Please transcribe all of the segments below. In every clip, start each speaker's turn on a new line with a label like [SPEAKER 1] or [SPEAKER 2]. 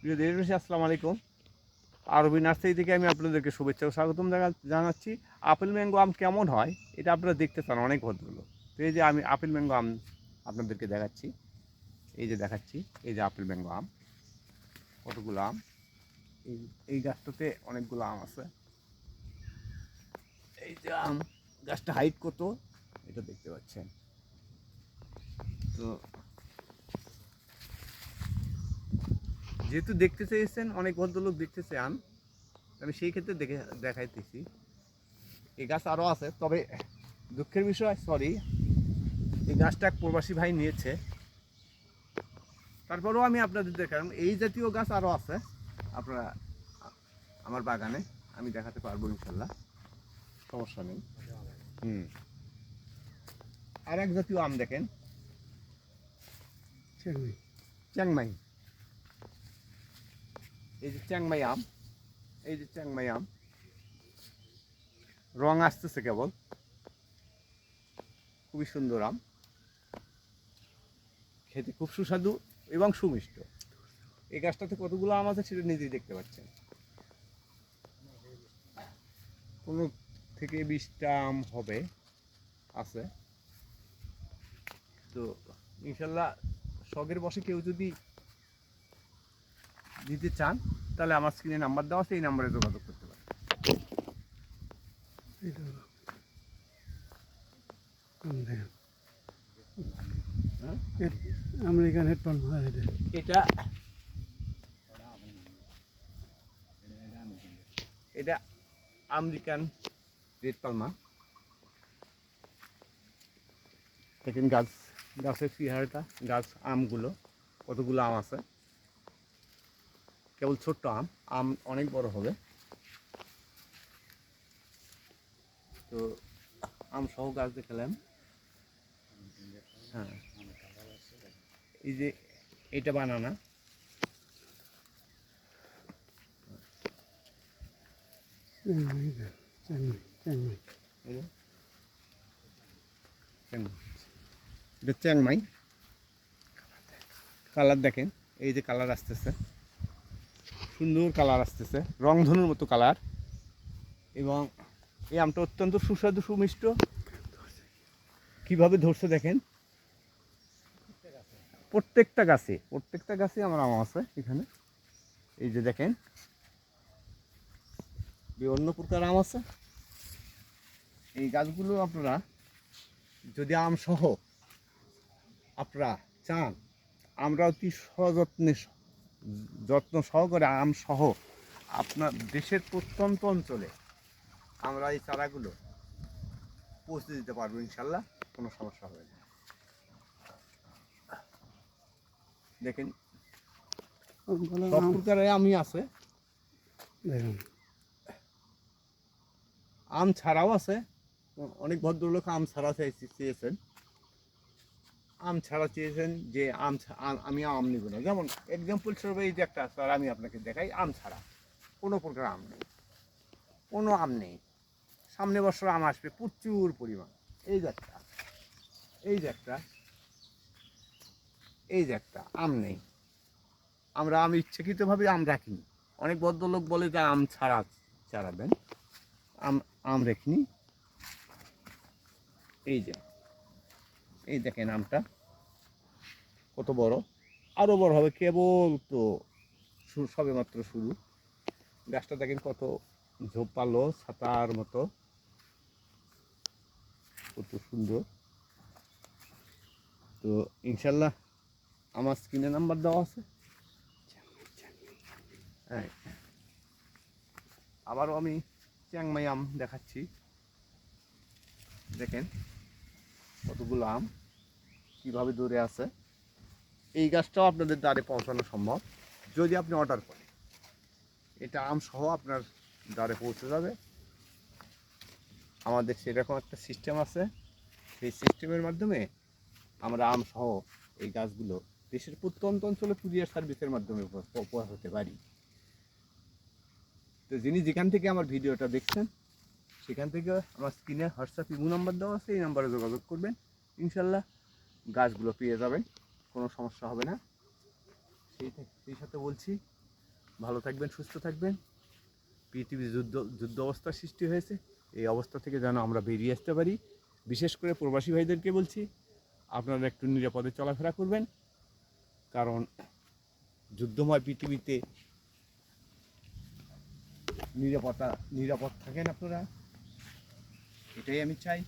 [SPEAKER 1] প্রিয় দেশবাসী, আসসালামু আলাইকুম। আরবি নার্সারি থেকে আমি আপনাদেরকে শুভেচ্ছা ও স্বাগতম জানাচ্ছি। আপেল ম্যাঙ্গো আম কেমন হয় এটা আপনারা দেখতে চান অনেক ভদ্রলোক। তো এই যে আমি আপেল ম্যাঙ্গো আম আপনাদেরকে দেখাচ্ছি। এই যে দেখাচ্ছি, এই যে আপেল ম্যাঙ্গো আম, কতগুলো আম। এই এই গাছটাতে অনেকগুলো আম আছে। এই যে আম গাছটা হাইট কত এটা দেখতে পাচ্ছেন। তো যেহেতু দেখতে চেয়েছেন, অনেক ভদ্রলোক দেখতে চান, আমি সেই ক্ষেত্রে দেখাইতেছি। এই গাছ আরও আছে, তবে দুঃখের বিষয়, সরি, এই গাছটা এক প্রবাসী ভাই নিয়েছে। তারপরেও আমি আপনাদের দেখালাম, এই জাতীয় গাছ আরও আছে আপনারা আমার বাগানে, আমি দেখাতে পারবো ইনশাল্লাহ, সমস্যা নেই। আর এক জাতীয় আম দেখেন, চ্যাংমাই। এই যে চ্যাংমাই আম, এই যে চ্যাংমাই আম, রং আসতেছে কেবল, খুবই সুন্দর আম, খেতে খুব সুস্বাদু এবং সুমিষ্ট। এই গাছটাতে কতগুলো আম আছে সেটা নিজেই দেখতে পাচ্ছেন। 15 থেকে 20টা আম হবে, আছে। তো ইনশাল্লাহ শখের বসে কেউ যদি নিতে চান তাহলে আমার স্ক্রিনে নাম্বার দেওয়া আছে, এই নাম্বারে যোগাযোগ করতে পারেন।
[SPEAKER 2] আমেরিকান হেডফোন
[SPEAKER 1] এটা এটা আমেরিকান রেড পালমা। দেখেন গাছের চেহারাটা, গাছ আমগুলো, কতগুলো আম আছে। কেবল ছোট্ট আম, আম অনেক বড় হবে। তো আম সহ গাছ দেখালাম। হ্যাঁ, এই যে এটা বানানা, এটা চ্যাংমাই। কালার দেখেন, এই যে কালার আসতেছে, সুন্দর কালার আসতেছে, রংধনুর মতো কালার। এবং এই আমটা অত্যন্ত সুস্বাদু সুমিষ্ট। কিভাবে ধরছে দেখেন, প্রত্যেকটা গাছে আমার আম আছে এখানে। এই যে দেখেন, বিভিন্ন প্রকার আম আছে। এই গাছগুলো আপনারা যদি আম সহ আপনারা চান, আমরা অতি যত্ন সহকারে আম সহ আপনার দেশের প্রত্যন্ত অঞ্চলে আমরা এই চারাগুলো পৌঁছে দিতে পারবো ইনশাল্লাহ, কোনো সমস্যা হবে না। দেখেন, সব প্রকারের আমই আছে, আম ছাড়াও আছে। অনেক ভদ্রলোক আম ছাড়া চেয়েছেন, যে আমি আম নিব না। যেমন এক্সাম্পল হিসেবে এই যে একটা চারা আমি আপনাকে দেখাই, আম ছাড়া কোনো প্রকার আম নেই, কোনো আম নেই। সামনে বছর আম আসবে প্রচুর পরিমাণ। এই যে একটা, এই যে একটা, এই যে একটা আম নেই। আমরা আম ইচ্ছাকৃতভাবে আম রাখিনি। অনেক ভদ্রলোক বলে যে আম ছাড়া চারা দেন, আম রেখিনি। এই যে, এই দেখেন আমটা কত বড়, আরও বড় হবে, কেবল তো সবে মাত্র শুরু। গাছটা দেখেন কত ঝোপালো, ছাতার মতো, কত সুন্দর। তো ইনশাল্লাহ আমার স্ক্রিনে নাম্বার দেওয়া আছে। হ্যাঁ, আবারও আমি চ্যাংমাই আম দেখাচ্ছি। দেখেন কতগুলো আম কীভাবে দূরে আছে। এই গাছটাও আপনাদের দ্বারে পৌঁছানো সম্ভব যদি আপনি অর্ডার করেন। এটা আম সহ আপনার দ্বারে পৌঁছে যাবে। আমাদের সেরকম একটা সিস্টেম আছে, সেই সিস্টেমের মাধ্যমে আমরা আম সহ এই গাছগুলো দেশের প্রত্যন্ত অঞ্চলে কুরিয়ার সার্ভিসের মাধ্যমে পৌঁছাতে পারি। তো যিনি যেখান থেকে আমার ভিডিওটা দেখছেন সেখান থেকে আমার স্ক্রিনে হোয়াটসঅ্যাপ ইমো নাম্বার দেওয়া আছে, এই নাম্বারে যোগাযোগ করবেন। ইনশাল্লাহ গাছগুলো পেয়ে যাবেন, কোনো সমস্যা হবে না। সেই সাথে বলছি ভালো থাকবেন, সুস্থ থাকবেন। পৃথিবী যুদ্ধ অবস্থা সৃষ্টি হয়েছে, এই অবস্থা থেকে যেন আমরা বেরিয়ে আসতে পারি। বিশেষ করে প্রবাসী ভাইদেরকে বলছি, আপনারা একটু নিরাপদে চলাফেরা করবেন, কারণ যুদ্ধময় পৃথিবীতে নিরাপদ থাকেন আপনারা, এটাই আমি চাই,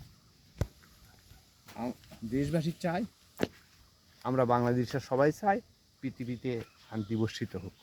[SPEAKER 1] দেশবাসী চাই, আমরা বাংলাদেশের সবাই চাই পৃথিবীতে শান্তি বর্ষিত হোক।